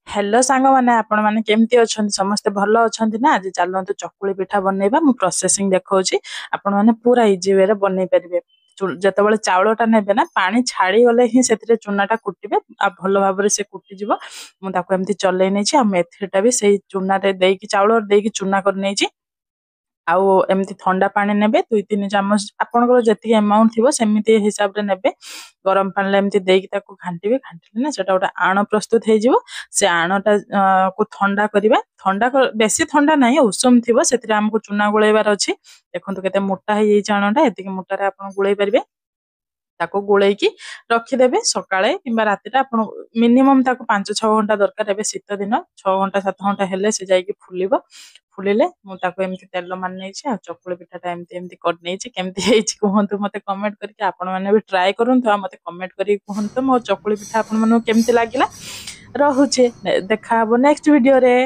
Hello सांग मैंने आपण मैंने केमती अच्छा समस्ते भल अच्छा ना। आज चलतु चकुली पिठा बनइबा मु प्रोसेसिंग देखा आपण मैंने पूरा इजी वे बनई पारे। जिते चाउलटा नेबे ना पानी छाड़ी गले ही से चूनाटा कुटे आ भल भाव से कुटीज मुझे चल नहीं मेथीटा भी से चूना चाउल देकी चूना कर नहीं। आउ एमती ठंडा पानी नेबे 2-3 चामच आपनकर जति अमाउंट थिबो सेमिति हिसाब रे नेबे। गरम पानी ले एमती देकी ताको घांटीबे घांटीले ना सेटा गोटे आण प्रस्तुत हे जिवो। से आणटा को ठंडा करिबा बेसी ठंडा नाही उषम थिबो सेतिरे हमको चूना गुळेबार अछि। देखंतु केते मोटा हे जाई आणटा एतिके मोटा रे आपन गुळेई परिबे। ताको गुळेकी रखिदेबे सकाळे किंबा रातिटा आपन मिनिमम ताको 5-6 घंटा दरकार। एबे शीत दिन 6 घंटा 7 घंटा हेले से जाईकी फुलिबो। फुलिले मु ताको एमती तेल मान नेछि आ चकुली पिठाटा एमती एमती कर नेछि। केमती हेछि कहंतु मते कमेंट करके आपण माने भी ट्राई करंतु आ मते कमेंट करी कहंतु मो चकुली पिठा आपण माने केमती लागिला। रहुचे देखा हबो नेक्स्ट वीडियो रे।